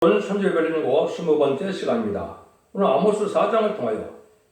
오늘 선지에 걸리는 거 20번째 시간입니다. 오늘 아모스 4장을 통하여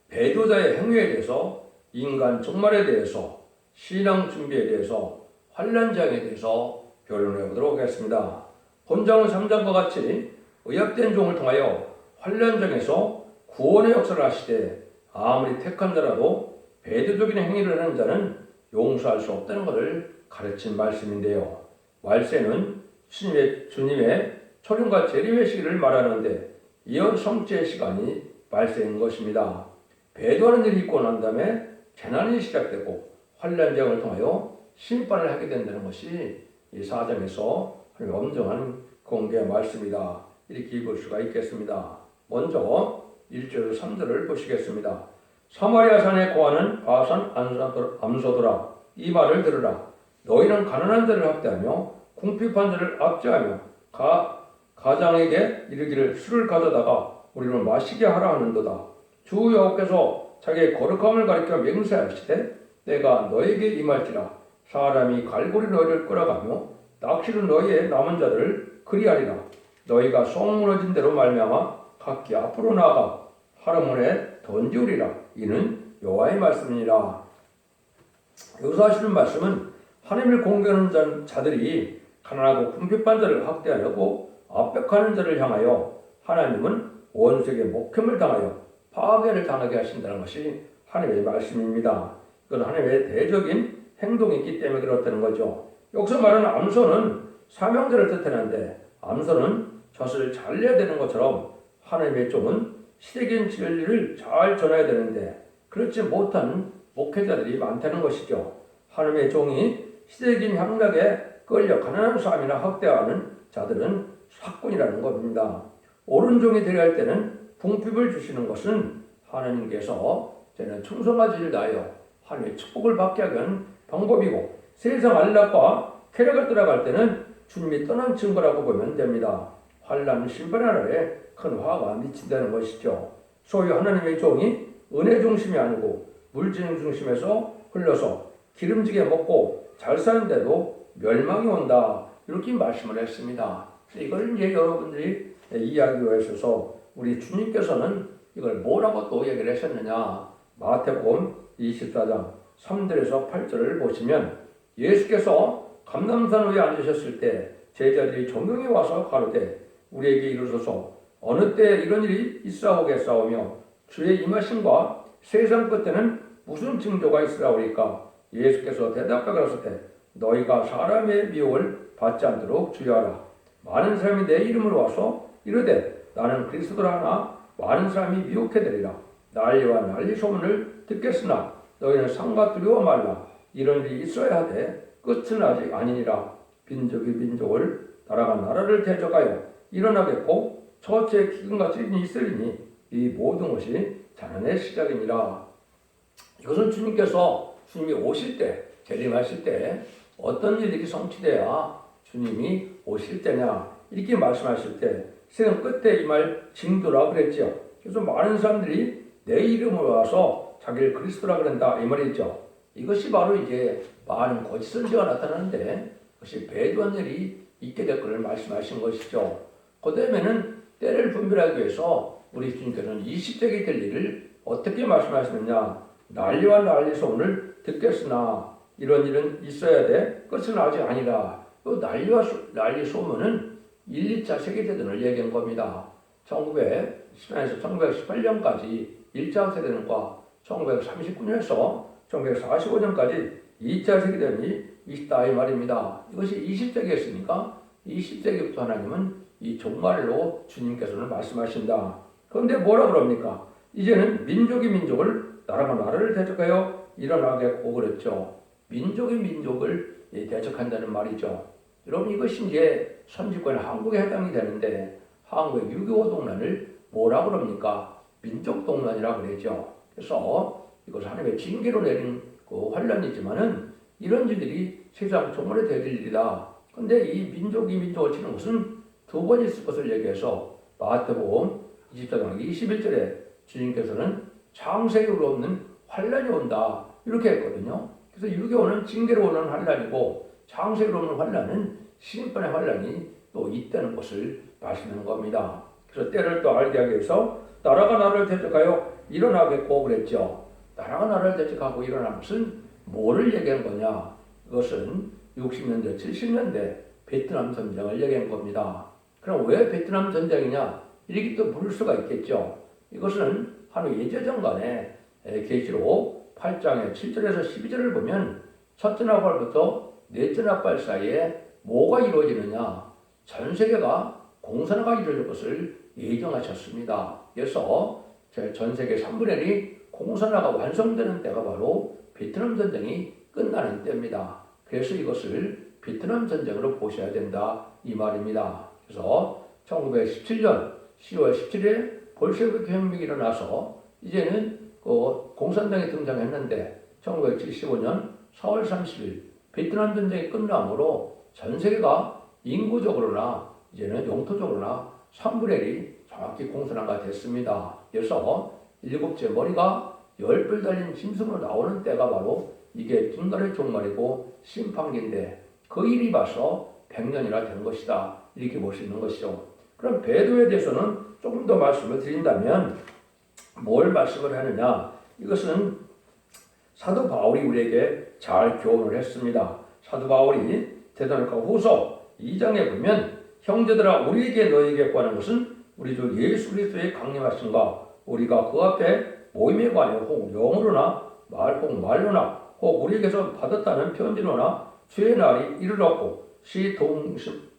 배도자의 행위에 대해서, 인간 종말에 대해서, 신앙 준비에 대해서, 환난장에 대해서 변론해 보도록 하겠습니다. 본장은 3장과 같이 의약된 종을 통하여 환난장에서 구원의 역사를 하시되 아무리 택한 자라도 배도적인 행위를 하는 자는 용서할 수 없다는 것을 가르친 말씀인데요. 말세는 주님의 초림과 재림의 시기를 말하는데 이어 성취의 시간이 발생한 것입니다. 배도하는 일이 있고 난 다음에 재난이 시작되고 환난장을 통하여 심판을 하게 된다는 것이 이 4장에서 엄정한 공개 말씀이다, 이렇게 읽을 수가 있겠습니다. 먼저 1절 3절을 보시겠습니다. 사마리아 산에 거하는 바산 암소들아, 이 말을 들으라. 너희는 가난한 자를 학대하며 궁핍한 자를 압제하며 가장에게 이르기를 술을 가져다가 우리를 마시게 하라 하는도다. 주 여호와께서 자기의 거룩함을 가리켜 맹세하시되 내가 너에게 임할지라. 사람이 갈고리 너희를 끌어가며 낚시로 너희의 남은 자들을 그리하리라. 너희가 속 무너진 대로 말미암아 각기 앞으로 나아가 하르몬에 던지우리라. 이는 여호와의 말씀이니라. 여기서 하시는 말씀은 하나님을 공경하는 자들이 가난하고 궁핍한 자를 학대하려고 압박하는 자를 향하여 하나님은 원수에게 목함을 당하여 파괴를 당하게 하신다는 것이 하나님의 말씀입니다. 이건 하나님의 대적인 행동이 있기 때문에 그렇다는 거죠. 여기서 말하는 암소는 사명자를 뜻하는데, 암소는 젖을 잘 내야 되는 것처럼 하나님의 종은 시대적인 진리를 잘 전해야 되는데 그렇지 못한 목회자들이 많다는 것이죠. 하나님의 종이 시대적인 향락에 끌려 가난한 사람이나 학대하는 자들은 사꾼이라는 겁니다. 옳은 종이 되려 할 때는 궁핍을 주시는 것은 하나님께서 저는 충성하지를 다하여 하나님의 축복을 받게 하는 방법이고, 세상 안락과 쾌락을 따라갈 때는 주님이 떠난 증거라고 보면 됩니다. 환난 심판의 날에 큰 화가 미친다는 것이죠. 소위 하나님의 종이 은혜 중심이 아니고 물질 중심에서 흘러서 기름지게 먹고 잘 사는데도 멸망이 온다, 이렇게 말씀을 했습니다. 그래서 이걸 이제 여러분들이 이야기해 주셔서 우리 주님께서는 이걸 뭐라고 또 얘기를 하셨느냐. 마태복음 24장 3절에서 8절을 보시면 예수께서 감람산 위에 앉으셨을 때 제자들이 종경에 와서 가로되 우리에게 이르소서 어느 때 이런 일이 있사오겠사오며 주의 임하심과 세상 끝에는 무슨 징조가 있으라오리까. 예수께서 대답하여 가라사대 너희가 사람의 미혹을 받지 않도록 주의하라. 많은 사람이 내 이름으로 와서 이르되 나는 그리스도라 하나 많은 사람이 미혹해 되리라. 난리와 난리 소문을 듣겠으나 너희는 상과 두려워 말라. 이런 일이 있어야 하되 끝은 아직 아니니라. 민족이 민족을 나라가 나라를 대적하여 일어나겠고 처처의 기근같이 있으리니 이 모든 것이 자난의 시작이니라. 이것은 주님이 오실 때, 재림하실 때 어떤 일들이 성취돼야 주님이 오실 때냐, 이렇게 말씀하실 때 세상 끝에 임할 징조라 그랬죠. 그래서 많은 사람들이 내 이름으로 와서 자기를 그리스도라 그런다, 이 말이죠. 이것이 바로 이제 많은 거짓 선지가 나타나는데 그것이 배도한 일이 있게 될 것을 말씀하신 것이죠. 그 다음에는 때를 분별하기 위해서 우리 주님께서는 20세기 될 일을 어떻게 말씀하시느냐. 난리와 난리 소문을 듣겠으나 이런 일은 있어야 돼. 끝은 아직 아니라. 이 난리와 난리 소문은 1, 2차 세계대전을 얘기한 겁니다. 1910년에서 1918년까지 1차 세계대전과 1939년에서 1945년까지 2차 세계대전이 있다, 이 말입니다. 이것이 20세기였으니까 20세기부터 하나님은 이 종말로 주님께서는 말씀하신다. 그런데 뭐라 그럽니까? 이제는 민족이 민족을, 나라가 나라를 대적하여 일어나겠고 그랬죠. 민족이 민족을 대적한다는 말이죠. 여러분, 이것이 이제 선지권 한국에 해당이 되는데 한국의 6.25 동란을 뭐라 그럽니까? 민족 동란이라고 그러죠. 그래서 이것은 하나님의 징계로 내린 그 환란이지만은 이런 일들이 세상 종말에 될 일이다. 그런데 이 민족이 민족을 치는 것은 두 번 있을 것을 얘기해서 마태복음 24장 21절에 주님께서는 창세기로 없는 환란이 온다, 이렇게 했거든요. 그래서 6.25는 징계로 오는 환란이고 창세기로 오는 환란은 심판의 환란이 또 있다는 것을 말씀하는 겁니다. 그래서 때를 또 알게 하기 위해서 나라가 나를 대적하여 일어나겠고 그랬죠. 나라가 나를 대적하고 일어나는 것은 뭐를 얘기한 거냐? 이것은 60년대, 70년대 베트남 전쟁을 얘기한 겁니다. 그럼 왜 베트남 전쟁이냐? 이렇게 또 물을 수가 있겠죠. 이것은 한 예제정간에 계시록 8장의 7절에서 12절을 보면 첫째 나팔부터 넷째 나팔 사이에 뭐가 이루어지느냐? 전 세계가 공산화가 이루어질 것을 예정하셨습니다. 그래서 전 세계 3분의 1이 공산화가 완성되는 때가 바로 베트남 전쟁이 끝나는 때입니다. 그래서 이것을 베트남 전쟁으로 보셔야 된다 이 말입니다. 그래서 1917년 10월 17일에 볼셰비크 혁명이 일어나서 이제는 공산당이 등장했는데 1975년 4월 30일 베트남 전쟁이 끝남으로 전 세계가 인구적으로나 이제는 영토적으로나 3분의 1이 정확히 공산화가 됐습니다. 그래서 일곱째 머리가 10뿔 달린 짐승으로 나오는 때가 바로 이게 인간의 종말이고 심판기인데 그 일이 봐서 100년이나 된 것이다. 이렇게 볼 수 있는 것이죠. 그럼 배도에 대해서는 조금 더 말씀을 드린다면 뭘 말씀을 하느냐? 이것은 사도 바울이 우리에게 잘 교훈을 했습니다. 사도 바울이 데살로니가 후서 2장에 보면 형제들아 우리에게 너희에게 구하는 것은 우리 주 예수 그리스도의 강림하심과 우리가 그 앞에 모임에 관해 혹 영으로나 혹 말로나 혹 우리에게서 받았다는 편지로나 주의 날이 이르렀고 시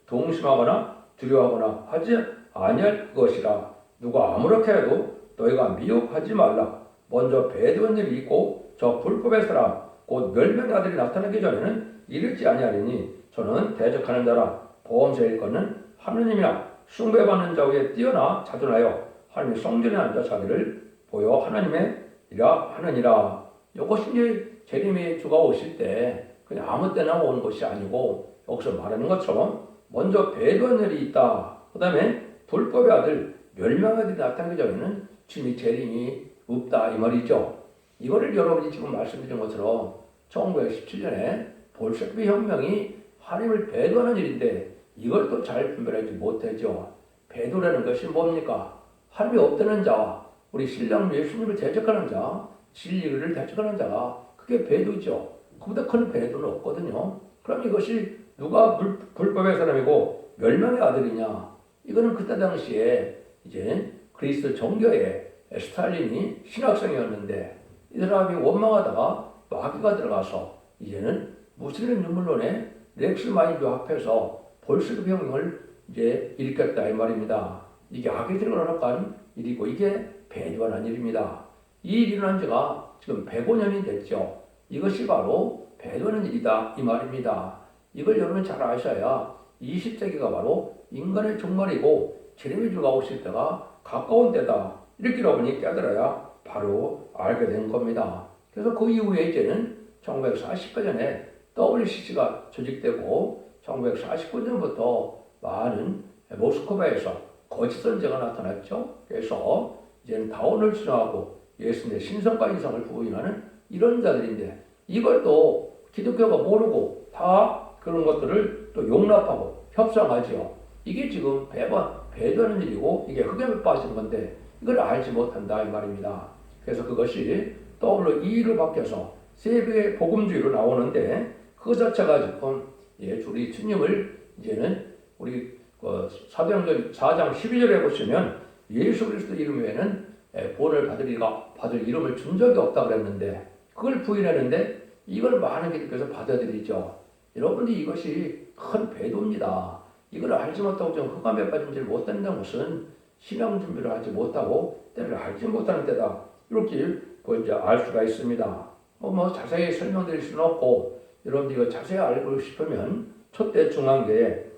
동심하거나 두려워하거나 하지 아니할 것이라. 누가 아무렇게 해도 너희가 미혹하지 말라. 먼저 배도한 일이 있고 저 불법의 사람 곧 멸망의 아들이 나타나기 전에는 이르지 아니하리니 저는 대적하는 자라. 보험세일 것은 하느님이나 숭배받는 자 위에 뛰어나 자존하여 하나님의 성전에 앉아 자기를 보여 하나님의 이라 하느니라. 이것이 이제 재림의 주가 오실 때 그냥 아무 때나 오는 것이 아니고 여기서 말하는 것처럼 먼저 배도한 일이 있다. 그 다음에 불법의 아들 멸망의 아들이 나타나기 전에는 주님의 재림이 없다 이 말이죠. 이거를 여러분이 지금 말씀드린 것처럼 1917년에 볼셰비크 혁명이 하나님을 배도하는 일인데 이걸 또 잘 분별하지 못하죠. 배도라는 것이 뭡니까? 하나님이 없다는 자와 우리 신랑 예수님을 대적하는 자, 진리를 대적하는 자가 그게 배도죠. 그보다 큰 배도는 없거든요. 그럼 이것이 누가 불법의 사람이고 멸망의 아들이냐? 이거는 그때 당시에 이제 그리스 정교의 스탈린이 신학생이었는데 이 사람이 원망하다가 마귀가 들어가서 이제는 무슬림 유물론의 렉스 마인드 앞에서 볼셰비크 혁명을 이제 일으켰다 이 말입니다. 이게 악이 들어간 일이고 이게 배도한 일입니다. 이 일이 일어난 지가 지금 105년이 됐죠. 이것이 바로 배도하는 일이다 이 말입니다. 이걸 여러분 잘 아셔야 20세기가 바로 인간의 종말이고 재림의 주가 오실 때가 가까운 때다. 이렇게 여러분이 깨달아야 바로 알게 된 겁니다. 그래서 그 이후에 이제는 1948년에 WCC가 조직되고 1949년부터 많은 모스크바에서 거짓 선제가 나타났죠. 그래서 이제는 다원을 주장하고 예수님의 신성과 인성을 부인하는 이런 자들인데 이걸 또 기독교가 모르고 다 그런 것들을 또 용납하고 협상하죠. 이게 지금 배도하는 일이고 이게 흑암에 빠진 건데 이걸 알지 못한다 이 말입니다. 그래서 그것이 WE로 바뀌어서 세계의 복음주의로 나오는데 그 자체가 지금 우리 주님을 이제는 우리 사도행전 4장 12절에 보시면 예수 그리스도 이름 외에는 구원을 받을 이름을 준 적이 없다 그랬는데 그걸 부인하는데 이걸 많은 기독교에서 받아들이죠. 여러분들이 이것이 큰 배도입니다. 이걸 알지 못하고 좀 흑암에 빠진지 못한다는 것은 신앙 준비를 하지 못하고 때를 알지 못하는 때다. 이렇게 이제 알 수가 있습니다. 자세히 설명드릴 수는 없고 여러분들이 이거 자세히 알고 싶으면 첫대 중앙교회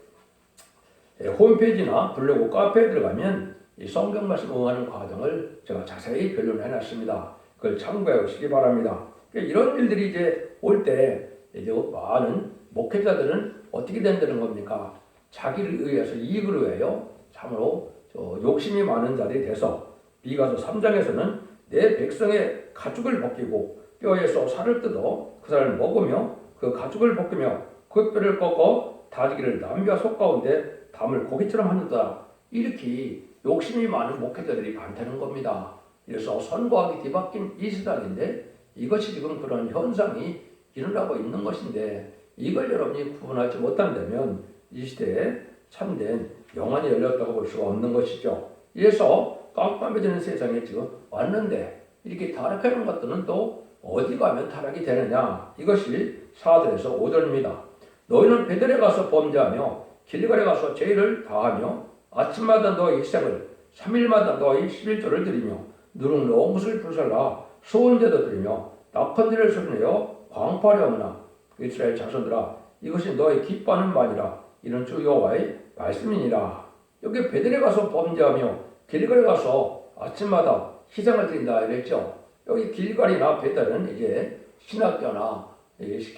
홈페이지나 블로그 카페에 들어가면 이 성경 말씀 응하는 과정을 제가 자세히 변론해 놨습니다. 그걸 참고해 보시기 바랍니다. 이런 일들이 이제 올 때 이제 많은 목회자들은 어떻게 된다는 겁니까? 자기를 의해서 이익을 위하여 참으로 욕심이 많은 자들이 돼서 미가서 3장에서는 내 백성의 가죽을 벗기고 뼈에서 살을 뜯어 그 살을 먹으며 그 가죽을 벗기며 그 뼈를 꺾어 다지기를 남과 속 가운데 담을 고기처럼 하는다. 이렇게 욕심이 많은 목회자들이 많다는 겁니다. 그래서 선거하기 뒤바뀐 이 세상인데 이것이 지금 그런 현상이 일어나고 있는 것인데 이걸 여러분이 구분하지 못한다면 이 시대에 참된 영안이 열렸다고 볼 수가 없는 것이죠. 그래서 깜깜해지는 세상에 지금 왔는데 이렇게 타락하는 것들은 또 어디 가면 타락이 되느냐. 이것이 4절에서 5절입니다. 너희는 베델에 가서 범죄하며 길갈에 가서 죄를 다하며 아침마다 너희 희생을 3일마다 너희 11조를 드리며 누룩놓은 것을 불살라 소원제도 드리며 낙헌제를 소리내어 광파하려무나 이스라엘 자손들아 이것이 너희 기뻐하는 말이라 이는 주 여호와의 말씀이니라. 여기 베델에 가서 범죄하며 길갈에 가서 아침마다 희생을 드린다 이랬죠. 여기 길갈이나 베델은 이제 신학교나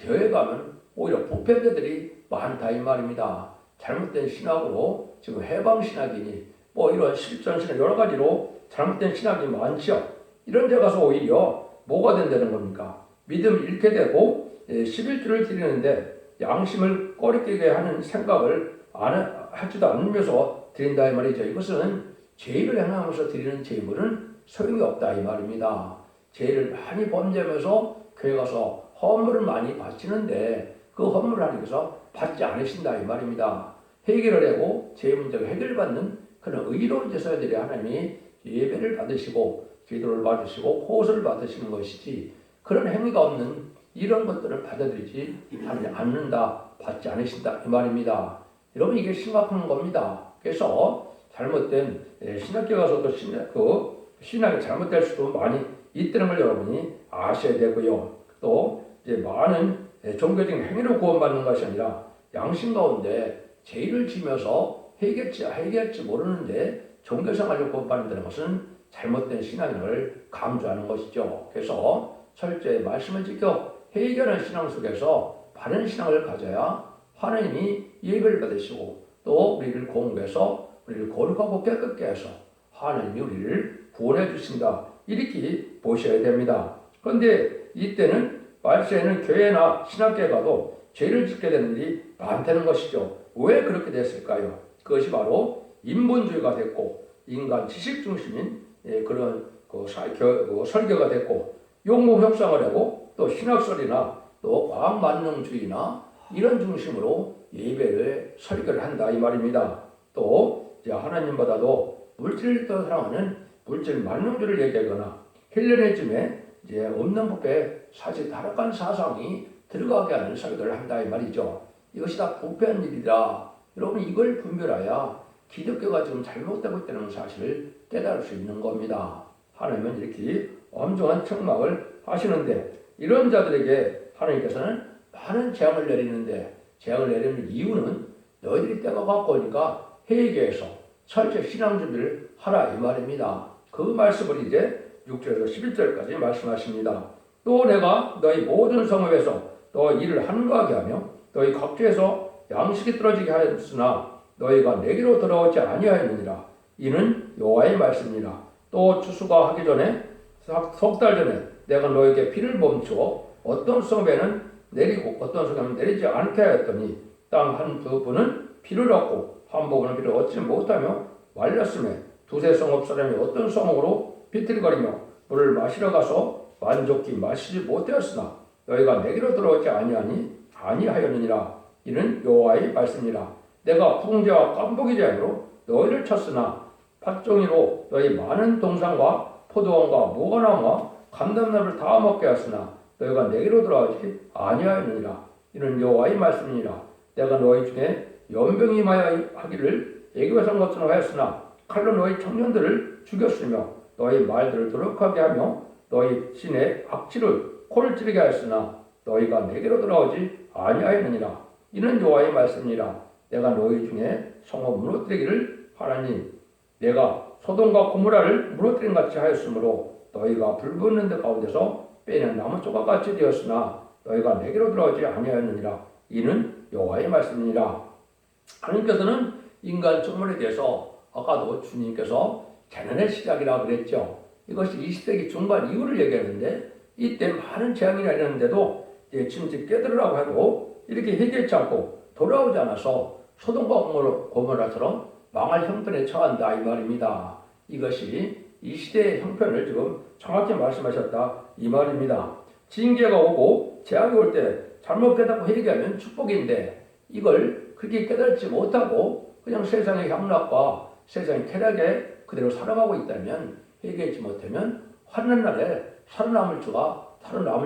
교회 가면 오히려 부패자들이 많다 이 말입니다. 잘못된 신학으로 지금 해방신학이니 뭐 이런 실전신학 여러 가지로 잘못된 신학이 많죠. 이런 데 가서 오히려 뭐가 된다는 겁니까? 믿음을 잃게 되고 11조를 드리는데 양심을 꺼리게 하는 생각을 하지도 않으면서 드린다 이 말이죠. 이것은 죄를 행하면서 드리는 제물은 소용이 없다 이 말입니다. 죄를 많이 범죄하면서 교회 가서 헌물을 많이 바치는데 그 헌물을 하나님께서 받지 않으신다 이 말입니다. 해결을 하고 죄 문제가 해결받는 그런 의로운 제사들이 하나님이 예배를 받으시고 기도를 받으시고 호소를 받으시는 것이지 그런 행위가 없는 이런 것들을 받아들이지 않는다, 받지 않으신다 이 말입니다. 여러분 이게 심각한 겁니다. 그래서 잘못된 신학교 가서도 신학이 잘못될 수도 많이 있다는 걸 여러분이 아셔야 되고요. 또 이제 많은 종교적인 행위로 구원받는 것이 아니라 양심 가운데 죄를 지면서 해결할지 모르는데 종교생활로 구원받는다는 것은 잘못된 신앙을 강조하는 것이죠. 그래서 철저히 말씀을 지켜 해결하는 신앙 속에서 바른 신앙을 가져야 하나님이 예배를 받으시고 또 우리를 공부해서 우리를 거룩하고 깨끗게 해서 하나님이 우리를 구원해 주신다. 이렇게 보셔야 됩니다. 그런데 이때는 말세에는 교회나 신학교에 가도 죄를 짓게 되는 일이 많다는 것이죠. 왜 그렇게 됐을까요? 그것이 바로 인본주의가 됐고 인간 지식 중심인 그런 설교가 됐고 용모 협상을 하고 또 신학설이나 또 과학 만능주의나 이런 중심으로 예배를 설교를 한다 이 말입니다. 또 이제 하나님보다도 물질을 더 사랑하는 물질 만능주의를 얘기하거나 헬레니즘에 이제 없는 법에 사실 타락한 사상이 들어가게 하는 설교를 한다 이 말이죠. 이것이 다 부패한 일이다. 여러분 이걸 분별해야 기독교가 지금 잘못되고 있다는 사실을 깨달을 수 있는 겁니다. 하나님은 이렇게 엄중한 책망을 하시는데 이런 자들에게 하나님께서는 많은 재앙을 내리는데 재앙을 내리는 이유는 너희들이 때가 가까우니까 회개해서 철저히 신앙 준비를 하라 이 말입니다. 그 말씀을 이제 6절에서 11절까지 말씀하십니다. 또 내가 너희 모든 성읍에서 너 일을 한가하게 하며 너희 각지에서 양식이 떨어지게 하였으나 너희가 내게로 돌아오지 아니하였느니라. 이는 여호와의 말씀이라. 또 추수가 하기 전에 석 달 전에 내가 너에게 비를 멈추어 어떤 성읍에는 내리고 어떤 성읍에는 내리지 않게 하였더니 땅 한 부분은 비를 얻고 한 부분은 비를 얻지 못하며 말렸음에 두세 성읍 사람이 어떤 성읍으로 비틀거리며 물을 마시러 가서 만족히 마시지 못하였으나 너희가 내게로 돌아오지 아니하였느니라. 이는 여호와의 말씀이라. 내가 풍제와 깐복이 재앙으로 너희를 쳤으나 팥종이로 너희 많은 동산과 포도원과 무화과나무와 감람나무를 다 먹게 하였으나 너희가 내게로 돌아오지 아니하였느니라. 이는 여호와의 말씀이니라. 내가 너희 중에 연병이 임하여 하기를 애굽에서 한 것처럼 하였으나 칼로 너희 청년들을 죽였으며 너희 말들을 도력하게 하며 너희 신의 악취를 코를 찌르게 하였으나 너희가 내게로 돌아오지 아니하였느니라. 이는 여호와의 말씀이니라. 내가 너희 중에 성읍 무너뜨리기를 하나님 내가 소돔과 고모라를 무너뜨린 같이 하였으므로 너희가 불붙는 데 가운데서 빼낸 나무 조각같이 되었으나 너희가 내게로 돌아오지 아니하였느니라. 이는 여호와의 말씀이니라. 하나님께서는 인간 청문에 대해서 아까도 주님께서 재난의 시작이라고 그랬죠. 이것이 20세기 중반 이후를 얘기하는데 이때 많은 재앙이 내렸는데도 진즉 깨달으라고 해도 이렇게 해결치 않고 돌아오지 않아서 소돔과 고모라처럼 망할 형편에 처한다 이 말입니다. 이것이 이 시대의 형편을 지금 정확히 말씀하셨다 이 말입니다. 징계가 오고 재앙이 올 때 잘못 깨닫고 회개하면 축복인데 이걸 그렇게 깨닫지 못하고 그냥 세상의 향락과 세상의 쾌락에 그대로 살아가고 있다면 회개하지 못하면 환난 날에 살아남을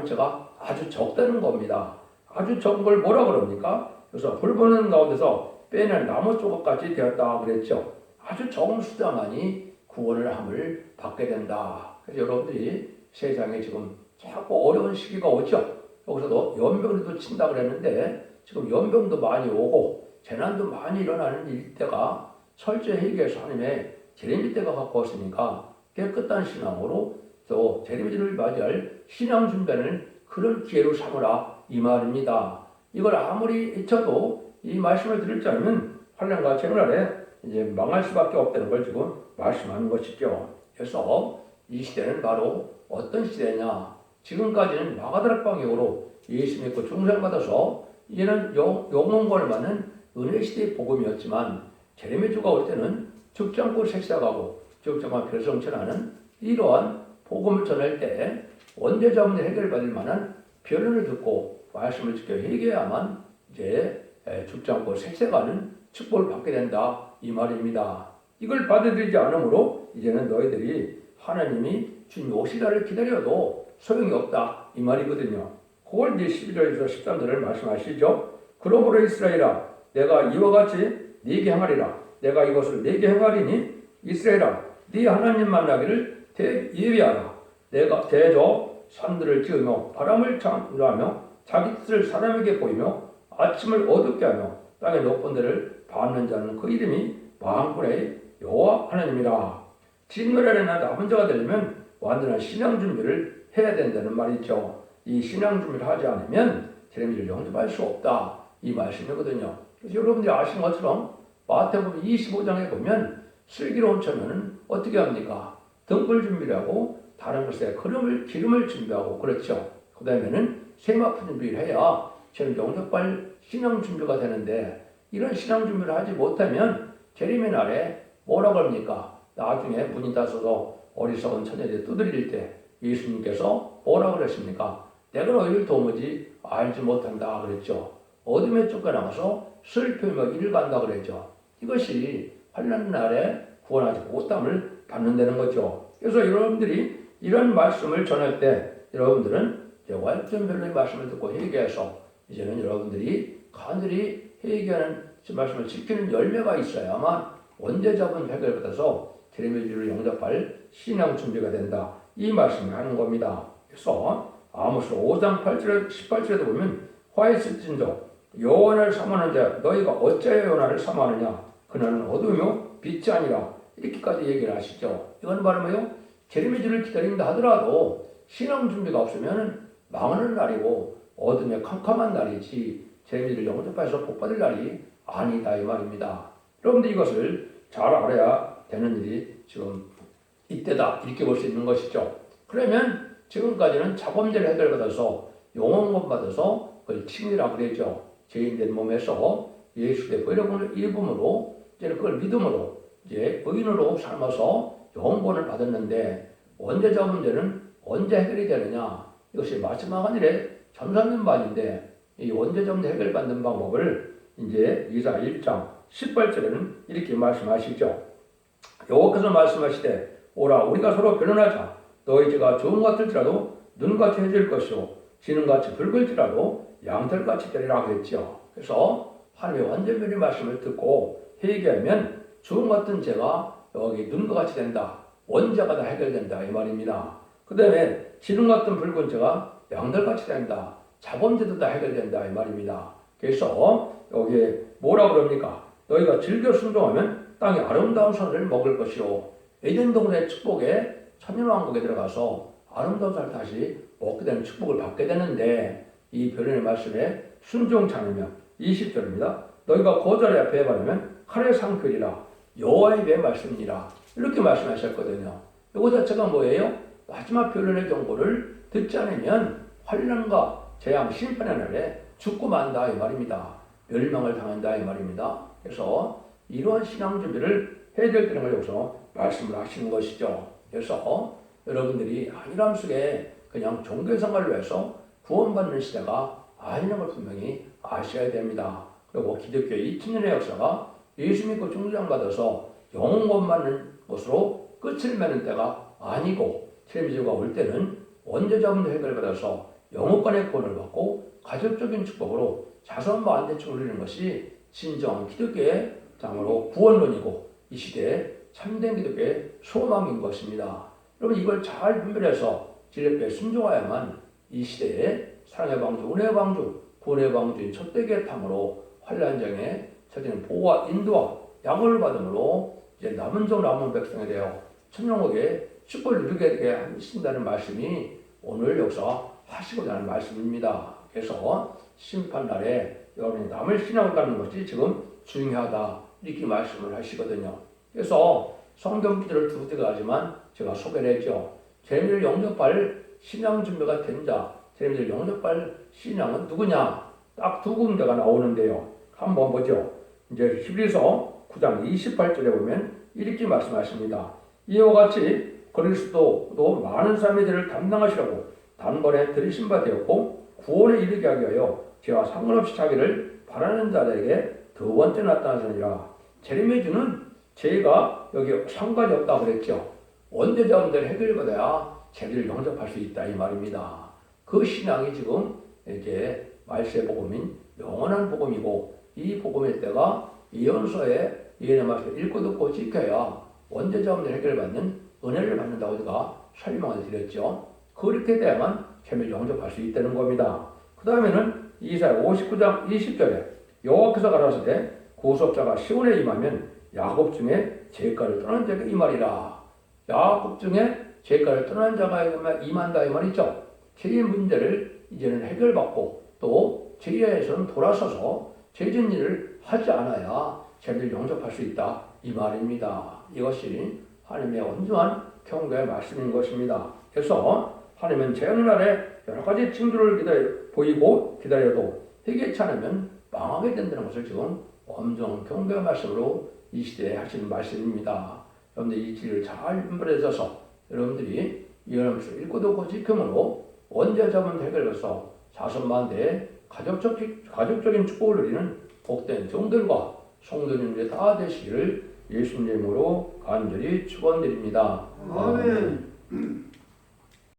자가 아주 적다는 겁니다. 아주 적은 걸 뭐라 그럽니까? 그래서 불 보는 가운데서 빼낸 나무 조각까지 되었다 그랬죠. 아주 적은 숫자만이 구원을 함을 받게 된다. 그래서 여러분들이 세상에 지금 자꾸 어려운 시기가 오죠. 여기서도 연병도 친다 그랬는데 지금 연병도 많이 오고 재난도 많이 일어나는 일때가 철저히 회개해서 하나님의 제레미 때가 가까웠으니까 깨끗한 신앙으로 또 제레미를 맞이할 신앙 준비하는 그런 기회로 삼으라 이 말입니다. 이걸 아무리 잊혀도 이 말씀을 들을 줄 알면 환난과 재난에 이제 망할 수밖에 없다는 걸 지금 말씀하는 것이죠. 그래서 이 시대는 바로 어떤 시대냐? 지금까지는 마가다락 방향으로 예수 믿고 중생받아서 이제는 영원권을 받는 은혜 시대의 복음이었지만 제레미 주가 올 때는 죽지 않고 색사가고 죽지 않고 별성천하는 이러한 복음을 전할 때 원죄자문의 해결받을 만한 변론을 듣고 말씀을 지켜 회개해야만 이제 죽지 않고 색색하는 축복을 받게 된다 이 말입니다. 이걸 받아들이지 않으므로 이제는 너희들이 하나님이 주님 오시다를 기다려도 소용이 없다 이 말이거든요. 그걸 이제 11절에서 13절을 말씀하시죠. 그러므로 이스라엘아 내가 이와 같이 네게 행하리라. 내가 이것을 네게 행하리니 이스라엘아 네 하나님 만나기를 예비하라. 내가 대저 산들을 지으며 바람을 창조하며 자기 뜻을 사람에게 보이며 아침을 어둡게 하며 땅의 높은 데를 밟는 자는 그 이름이 만군의 여호와 하나님이라. 진노래나 남은 자가 되려면 완전한 신앙 준비를 해야 된다는 말이죠. 이 신앙 준비를 하지 않으면 제레미를 영접할 수 없다 이 말씀이거든요. 그래서 여러분들이 아시는 것처럼 마태복음 25장에 보면 슬기로운 처녀는 어떻게 합니까? 등불 준비를 하고 다른 것에 기름을 준비하고 그렇죠. 그 다음에는 세마포 준비를 해야 저는 영접할 신앙 준비가 되는데 이런 신앙 준비를 하지 못하면 재림의 날에 뭐라고 합니까? 나중에 문이 닫혀서 어리석은 처녀들이 두드릴 때 예수님께서 뭐라고 그랬습니까? 내가 너희를 도무지 알지 못한다 그랬죠. 어둠에 쫓겨나가서 슬픔과 이를 간다 그랬죠. 이것이 환난 날에 구원하지 못함을 받는다는 거죠. 그래서 여러분들이 이런 말씀을 전할 때 여러분들은 완전 별로의 말씀을 듣고 회개해서 이제는 여러분들이 간절히 회개하는 말씀을 지키는 열매가 있어야만 원죄자분 해결받아서 제레미야를 영접할 신앙 준비가 된다. 이 말씀을 하는 겁니다. 그래서 아모스 5장 8절 18절에도 보면 화했을진저 여호와를 사모하는 자 너희가 어찌하여 여호와를 사모하느냐 그날은 어두우며 빛이 아니라 이렇게까지 얘기를 하시죠. 이건 바로 뭐예요? 제레미야를 기다린다 하더라도 신앙 준비가 없으면 망하는 날이고 어둠의 캄캄한 날이지 제레미야를 영접해서 복받을 날이 아니다 이 말입니다. 여러분들 이것을 잘 알아야 되는 일이 지금 이때다 이렇게 볼 수 있는 것이죠. 그러면 지금까지는 자범죄를 해결받아서 영원권 받아서 그걸 칭의라 그랬죠. 죄인된 몸에서 예수의 보혈을 입음으로 이제 그걸 믿음으로 이제 의인으로 삶아서 영원권을 받았는데 원죄자 문제는 언제 해결이 되느냐? 이것이 마지막 하늘의 전산면반인데 이 원죄자 문제 해결받는 방법을 이제 이사 1장 18절에는 이렇게 말씀하시죠. 여호와께서 말씀하시되 오라 우리가 서로 변론하자. 너희 죄가 좋은 것 같을지라도 눈같이 해질 것이요 지능같이 붉을지라도 양털같이 되리라 그랬죠. 그래서 하나님의 완전변의 말씀을 듣고 회개하면 좋은 것 같은 죄가 여기 눈과 같이 된다. 원죄가 다 해결된다 이 말입니다. 그 다음에 지능 같은 붉은 죄가 양털같이 된다. 자범죄도 다 해결된다 이 말입니다. 그래서 여기에 뭐라 그럽니까? 너희가 즐겨 순종하면 땅의 아름다운 산을 먹을 것이요 에덴 동산의 축복에 천년왕국에 들어가서 아름다운 산을 다시 먹게 되는 축복을 받게 되는데 이 변론의 말씀에 순종치 않으면 20절입니다. 너희가 거절에 앞에 바르면 칼의 상표리라 여호와의 배 말씀이라 이렇게 말씀하셨거든요. 이거 자체가 뭐예요? 마지막 변론의 경고를 듣지 않으면 환난과 재앙 심판의 날에 죽고 만다 이 말입니다. 멸망을 당한다 이 말입니다. 그래서 이러한 신앙 준비를 해야 될 때는 걸 여기서 말씀을 하시는 것이죠. 그래서 여러분들이 안일함 속에 그냥 종교생활을 위해서 구원받는 시대가 아니라는 걸 분명히 아셔야 됩니다. 그리고 기독교의 2000년의 역사가 예수 믿고 중생받아서 영원 받는 것으로 끝을 맺는 때가 아니고 텔레비전가 올 때는 원죄자문제 해결받아서 영업관의 구원을 받고 가족적인 축복으로 자손과 안대충을 누리는 것이 진정한 기독교의 장으로 구원론이고 이 시대에 참된 기독교의 소망인 것입니다. 여러분 이걸 잘 분별해서 진리법에 순종하야만 이 시대에 사랑의 방주, 은혜의 방주, 구원의 방주인 첫대기의 탐으로 환란장에 처지는 보호와 인도와 양을 받음으로 이제 남은 종 남은 백성에 대하여 천영국의 축복을 누리게 되게 하신다는 말씀이 오늘 여기서 하시고자 하는 말씀입니다. 그래서 심판날에 여러분이 남을 신앙을 갖는 것이 지금 중요하다 이렇게 말씀을 하시거든요. 그래서 성경 구절을 두 개가 하지만 제가 소개를 했죠. 재미를 영접할 신앙 준비가 된 자, 재미를 영접할 신앙은 누구냐? 딱 두 군데가 나오는데요. 한번 보죠. 이제 히브리서 9장 28절에 보면 이렇게 말씀하십니다. 이와 같이 그리스도도 많은 사람의 죄를 담당하시라고 단번에 들이신 바 되었고 구원에 이르게 하기 위하여 죄와 상관없이 자기를 바라는 자들에게 두 번째 나타나시니라. 재림의 주는 죄가 여기 상관이 없다고 그랬죠. 원죄자분들 해결받아야 죄를 영접할 수 있다 이 말입니다. 그 신앙이 지금 이제 말세 복음인 영원한 복음이고 이 복음의 때가 예언서에 예언의 말씀을 읽고 듣고 지켜야 원죄자분들 해결받는 은혜를 받는다고 제가 설명을 드렸죠. 그렇게 돼야만 죄를 영접할 수 있다는 겁니다. 그 다음에는 이사야 59장 20절에 여호와께서 가라사대 구속자가 시온에 임하면 야곱 중에 죄가를 떠난 자가 이 말이라. 야곱 중에 죄가를 떠난 자가 임한다 이 말이죠. 죄의 문제를 이제는 해결받고 또 죄에서는 돌아서서 죄진 일을 하지 않아야 죄를 영접할 수 있다 이 말입니다. 이것이 하나님의 온전한 경고의 말씀인 것입니다. 그래서 하나님은 재앙날에 여러 가지 징조를 보이고 기다려도 회개치 않으면 망하게 된다는 것을 지금 엄정 경고의 말씀으로 이 시대에 하시는 말씀입니다. 여러분들 이 진리를 잘 분별해서 여러분들이 이 말씀을 읽고 듣고 지킴으로 원죄자문 해결해서 자손만대에 가족적인 축복을 누리는 복된 종들과 성도님들이 다 되시기를 예수님으로 간절히 축원드립니다. 아멘.